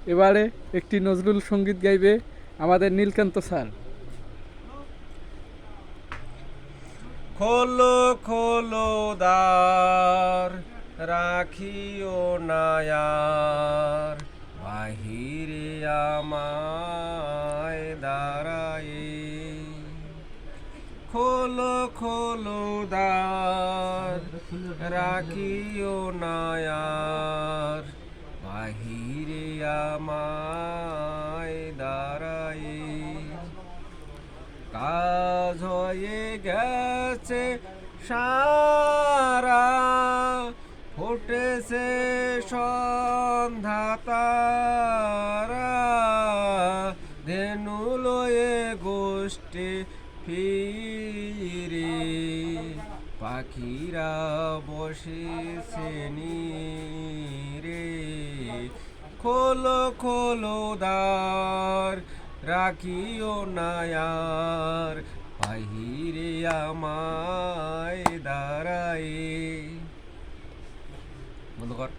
এবারে একটি নজরুল সঙ্গীত গাইবে আমাদের নীলকান্ত স্যার। খোলো খোলো দ্বার, রাখিও নায়ার, বাহিরে আমায় দাঁড়ায়ে। খোলো খোলো দ্বার, রাখিও নায়ার, বাহিরে আমায় দাঁড়ায়ে। কাজ হয়ে গেছে সারা, ফুটেছে সন্ধ্যা তারা, ধেনু লয়ে গোষ্ঠী ফিরে, পাখিরা বসেছে নীরে। খোলো খোলো দ্বার, রাখিও নায়ার, বাহিরে আমায় দাঁড়ায়ে। বন্ধ কর।